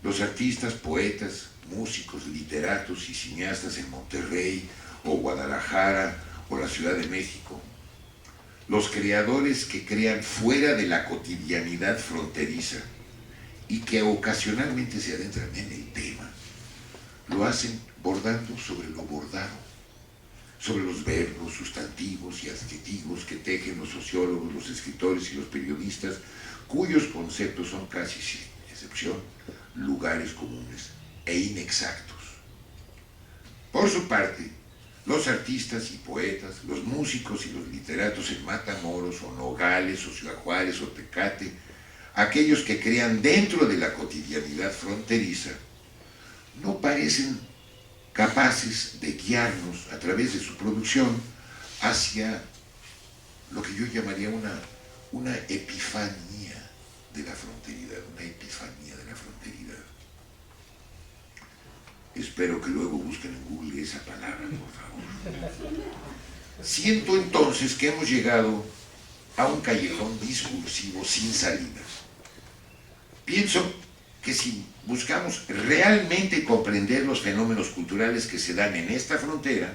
Los artistas, poetas, músicos, literatos y cineastas en Monterrey o Guadalajara o la Ciudad de México. Los creadores que crean fuera de la cotidianidad fronteriza y que ocasionalmente se adentran en el tema, lo hacen bordando sobre lo bordado, sobre los verbos, sustantivos y adjetivos que tejen los sociólogos, los escritores y los periodistas, cuyos conceptos son casi sin excepción lugares comunes e inexactos. Por su parte, los artistas y poetas, los músicos y los literatos en Matamoros o Nogales o Ciudad Juárez o Tecate, aquellos que crean dentro de la cotidianidad fronteriza, no parecen capaces de guiarnos a través de su producción hacia lo que yo llamaría una epifanía de la fronteridad, una epifanía de la fronteridad. Espero que luego busquen en Google esa palabra, por favor. Siento entonces que hemos llegado a un callejón discursivo sin salida. Pienso que si buscamos realmente comprender los fenómenos culturales que se dan en esta frontera,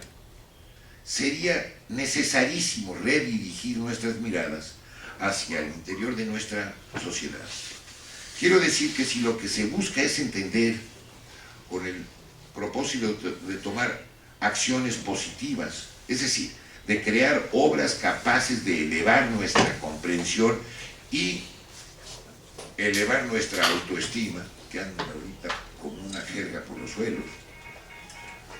sería necesarísimo redirigir nuestras miradas hacia el interior de nuestra sociedad. Quiero decir que si lo que se busca es entender con el propósito de tomar acciones positivas, es decir, de crear obras capaces de elevar nuestra comprensión y elevar nuestra autoestima, que andan ahorita como una jerga por los suelos,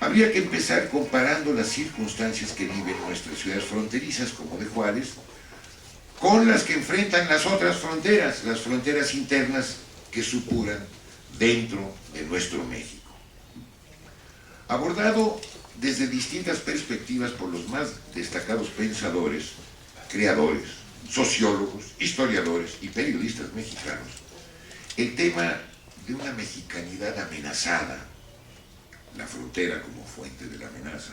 habría que empezar comparando las circunstancias que viven nuestras ciudades fronterizas, como de Juárez, con las que enfrentan las otras fronteras, las fronteras internas que supuran dentro de nuestro México. Abordado desde distintas perspectivas por los más destacados pensadores, creadores, sociólogos, historiadores y periodistas mexicanos, el tema de una mexicanidad amenazada, la frontera como fuente de la amenaza,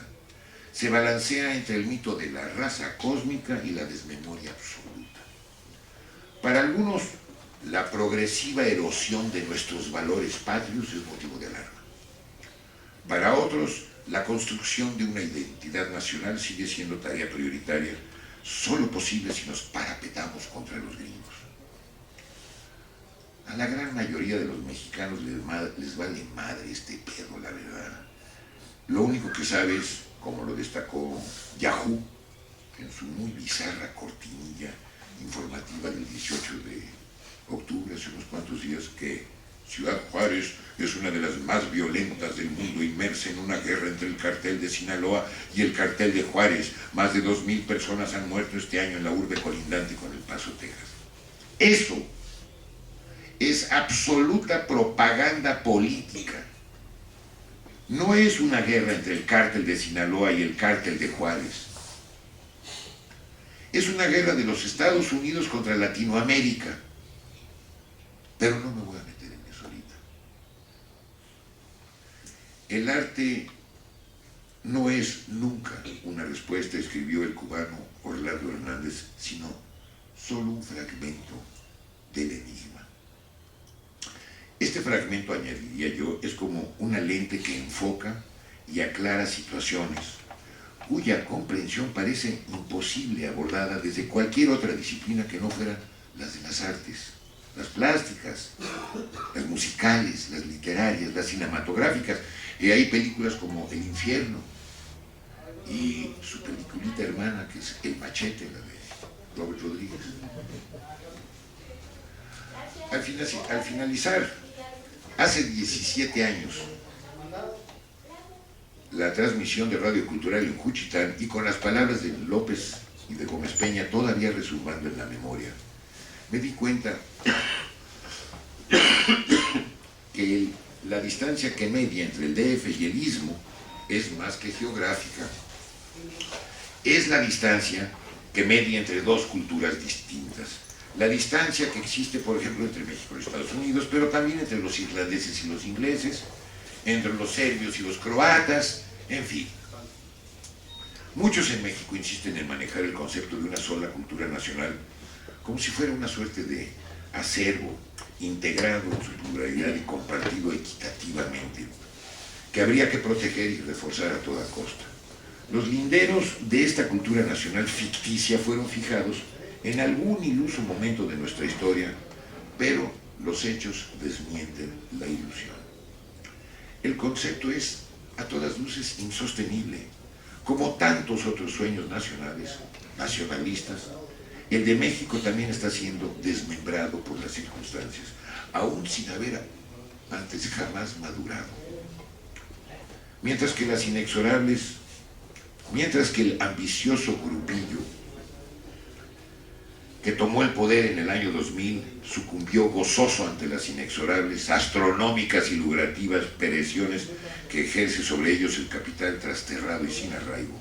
se balancea entre el mito de la raza cósmica y la desmemoria absoluta. Para algunos, la progresiva erosión de nuestros valores patrios es motivo de alarma. Para otros, la construcción de una identidad nacional sigue siendo tarea prioritaria, solo posible si nos parapetamos contra los gringos. A la gran mayoría de los mexicanos les vale madre este pedo, la verdad. Lo único que sabe es, como lo destacó Yahoo en su muy bizarra cortinilla informativa del 18 de octubre, hace unos cuantos días, que Ciudad Juárez es una de las más violentas del mundo, inmersa en una guerra entre el cartel de Sinaloa y el cartel de Juárez. Más de 2,000 personas han muerto este año en la urbe colindante con El Paso, Texas. Eso es absoluta propaganda política. No es una guerra entre el cártel de Sinaloa y el cártel de Juárez. Es una guerra de los Estados Unidos contra Latinoamérica. Pero no me voy a meter en eso ahorita. El arte no es nunca una respuesta, escribió el cubano Orlando Hernández, sino solo un fragmento del enigma. Este fragmento, añadiría yo, es como una lente que enfoca y aclara situaciones cuya comprensión parece imposible abordada desde cualquier otra disciplina que no fueran las de las artes, las plásticas, las musicales, las literarias, las cinematográficas. Y hay películas como El Infierno y su peliculita hermana, que es El Machete, la de Robert Rodríguez. Al finalizar, hace 17 años, la transmisión de Radio Cultural en Juchitán, y con las palabras de López y de Gómez Peña todavía resumbando en la memoria, me di cuenta que la distancia que media entre el DF y el Istmo es más que geográfica. Es la distancia que media entre dos culturas distintas. La distancia que existe, por ejemplo, entre México y Estados Unidos, pero también entre los irlandeses y los ingleses, entre los serbios y los croatas, en fin. Muchos en México insisten en manejar el concepto de una sola cultura nacional como si fuera una suerte de acervo integrado en su pluralidad y compartido equitativamente, que habría que proteger y reforzar a toda costa. Los linderos de esta cultura nacional ficticia fueron fijados en algún iluso momento de nuestra historia, pero los hechos desmienten la ilusión. El concepto es, a todas luces, insostenible. Como tantos otros sueños nacionales, nacionalistas, el de México también está siendo desmembrado por las circunstancias, aún sin haber antes jamás madurado. Mientras que el ambicioso grupillo que tomó el poder en el año 2000 sucumbió gozoso ante las inexorables, astronómicas y lucrativas presiones que ejerce sobre ellos el capital trasterrado y sin arraigo,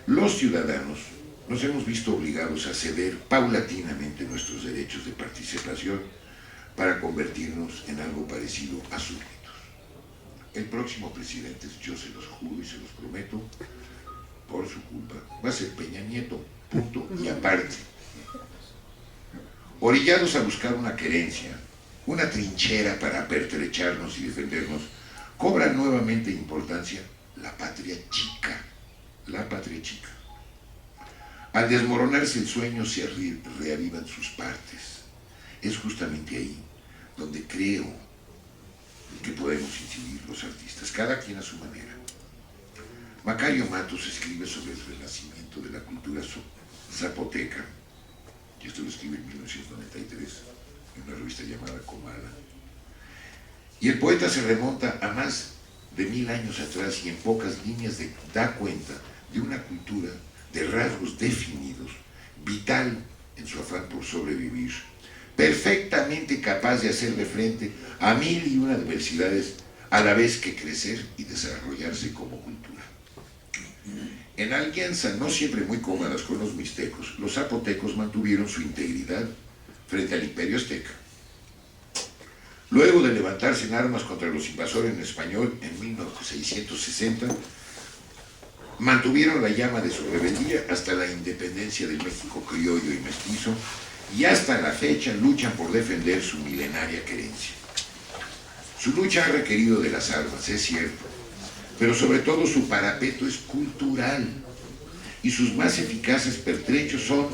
los ciudadanos nos hemos visto obligados a ceder paulatinamente nuestros derechos de participación para convertirnos en algo parecido a súbditos. El próximo presidente, yo se los juro y se los prometo, por su culpa, va a ser Peña Nieto, punto y aparte. Orillados a buscar una querencia, una trinchera para pertrecharnos y defendernos, cobra nuevamente importancia la patria chica, la patria chica. Al desmoronarse el sueño se reavivan sus partes. Es justamente ahí donde creo que podemos incidir los artistas, cada quien a su manera. Macario Matos escribe sobre el renacimiento de la cultura zapoteca, y esto lo escribe en 1993 en una revista llamada Comala. Y el poeta se remonta a más de 1000 años atrás y en pocas líneas da cuenta de una cultura de rasgos definidos, vital en su afán por sobrevivir, perfectamente capaz de hacerle frente a 1001 adversidades a la vez que crecer y desarrollarse como cultura. En alianza no siempre muy cómodas con los mixtecos, los zapotecos mantuvieron su integridad frente al imperio azteca. Luego de levantarse en armas contra los invasores en español en 1660, mantuvieron la llama de su rebeldía hasta la independencia del México criollo y mestizo, y hasta la fecha luchan por defender su milenaria querencia. Su lucha ha requerido de las armas, es cierto, pero sobre todo su parapeto es cultural, y sus más eficaces pertrechos son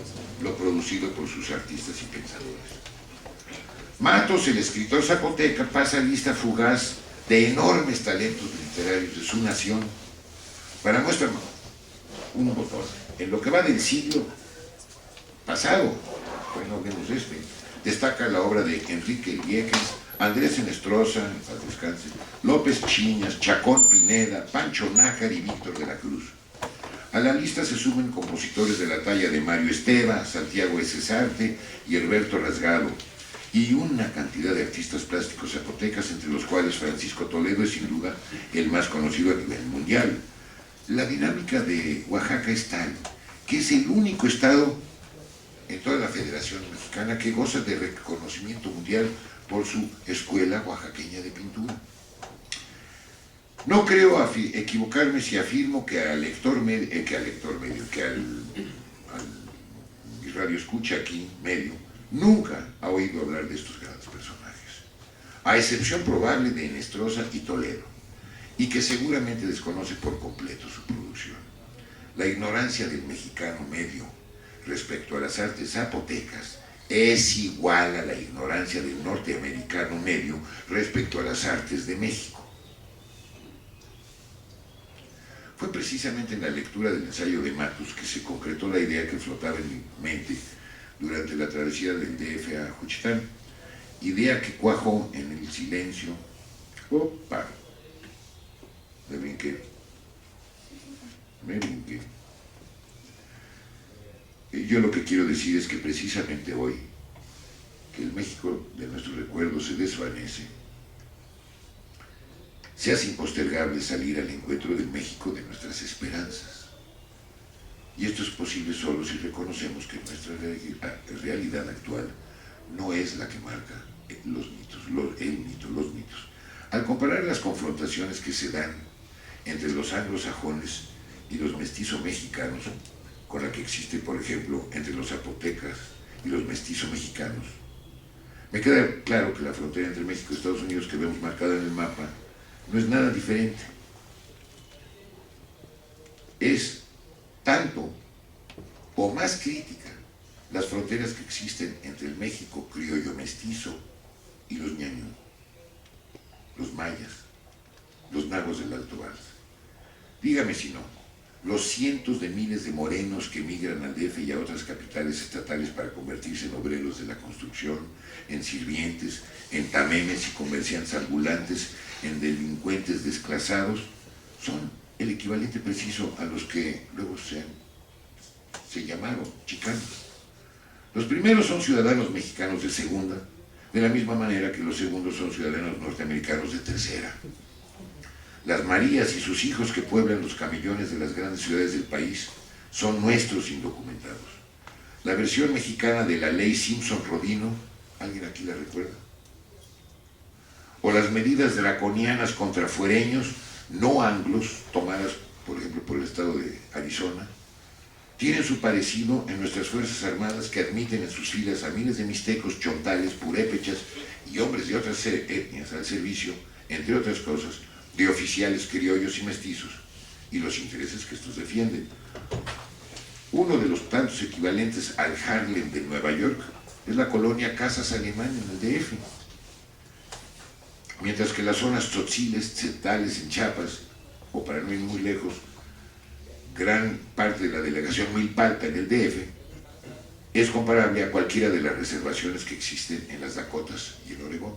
lo producido por sus artistas y pensadores. Matos, el escritor zapoteca, pasa lista fugaz de enormes talentos literarios de su nación. Para muestra un botón, en lo que va del siglo pasado, bueno, vemos destaca la obra de Enrique Liekes, Andrés Enestrosa, en paz descanse, López Chiñas, Chacón Pineda, Pancho Nájar y Víctor de la Cruz. A la lista se suman compositores de la talla de Mario Esteva, Santiago Cesarte y Herberto Rasgado, y una cantidad de artistas plásticos zapotecas, entre los cuales Francisco Toledo es sin duda el más conocido a nivel mundial. La dinámica de Oaxaca es tal que es el único estado en toda la Federación Mexicana que goza de reconocimiento mundial por su escuela oaxaqueña de pintura. No creo equivocarme si afirmo que al radio escucha aquí, medio, nunca ha oído hablar de estos grandes personajes, a excepción probable de Enestrosa y Toledo, y que seguramente desconoce por completo su producción. La ignorancia del mexicano medio respecto a las artes zapotecas es igual a la ignorancia del norteamericano medio respecto a las artes de México. Fue precisamente en la lectura del ensayo de Matus que se concretó la idea que flotaba en mi mente durante la travesía del DF a Juchitán, idea que cuajó en el silencio. ¡Opa! Me brinqué. Yo lo que quiero decir es que precisamente hoy, que el México de nuestros recuerdos se desvanece, se hace impostergable salir al encuentro del México de nuestras esperanzas. Y esto es posible solo si reconocemos que nuestra realidad actual no es la que marca los mitos. Al comparar las confrontaciones que se dan entre los anglosajones y los mestizos mexicanos, con la que existe, por ejemplo, entre los zapotecas y los mestizos mexicanos, me queda claro que la frontera entre México y Estados Unidos que vemos marcada en el mapa no es nada diferente. Es tanto o más crítica las fronteras que existen entre el México criollo mestizo y los ñañú, los mayas, los nagos del Alto Balsas. Dígame si no, los cientos de miles de morenos que migran al DF y a otras capitales estatales para convertirse en obreros de la construcción, en sirvientes, en tamemes y comerciantes ambulantes, en delincuentes desclasados, son el equivalente preciso a los que luego se llamaron chicanos. Los primeros son ciudadanos mexicanos de segunda, de la misma manera que los segundos son ciudadanos norteamericanos de tercera. Las Marías y sus hijos que pueblan los camellones de las grandes ciudades del país son nuestros indocumentados. La versión mexicana de la ley Simpson-Rodino, ¿alguien aquí la recuerda? O las medidas draconianas contra fuereños no anglos, tomadas, por ejemplo, por el estado de Arizona, tienen su parecido en nuestras Fuerzas Armadas que admiten en sus filas a miles de mixtecos, chontales, purépechas y hombres de otras etnias al servicio, entre otras cosas, de oficiales criollos y mestizos, y los intereses que estos defienden. Uno de los tantos equivalentes al Harlem de Nueva York es la colonia Casas Alemán en el DF. Mientras que las zonas tzotziles, tzetales en Chiapas, o para no ir muy lejos, gran parte de la delegación Milpalta en el DF, es comparable a cualquiera de las reservaciones que existen en las Dakotas y en Oregón.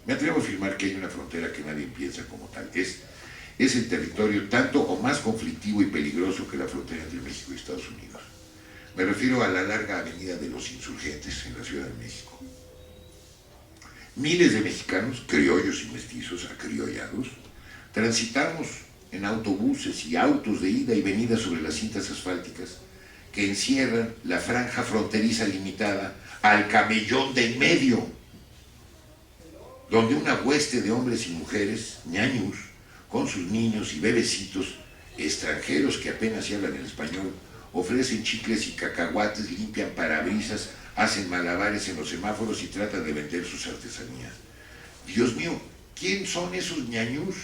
Me atrevo a afirmar que hay una frontera que nadie piensa como tal. Es el territorio tanto o más conflictivo y peligroso que la frontera entre México y Estados Unidos. Me refiero a la larga avenida de los Insurgentes en la Ciudad de México. Miles de mexicanos, criollos y mestizos, acriollados, transitamos en autobuses y autos de ida y venida sobre las cintas asfálticas que encierran la franja fronteriza limitada al camellón de en medio, donde una hueste de hombres y mujeres, ñañus, con sus niños y bebecitos, extranjeros que apenas se hablan el español, ofrecen chicles y cacahuates, limpian parabrisas, hacen malabares en los semáforos y tratan de vender sus artesanías. Dios mío, ¿quién son esos ñañus?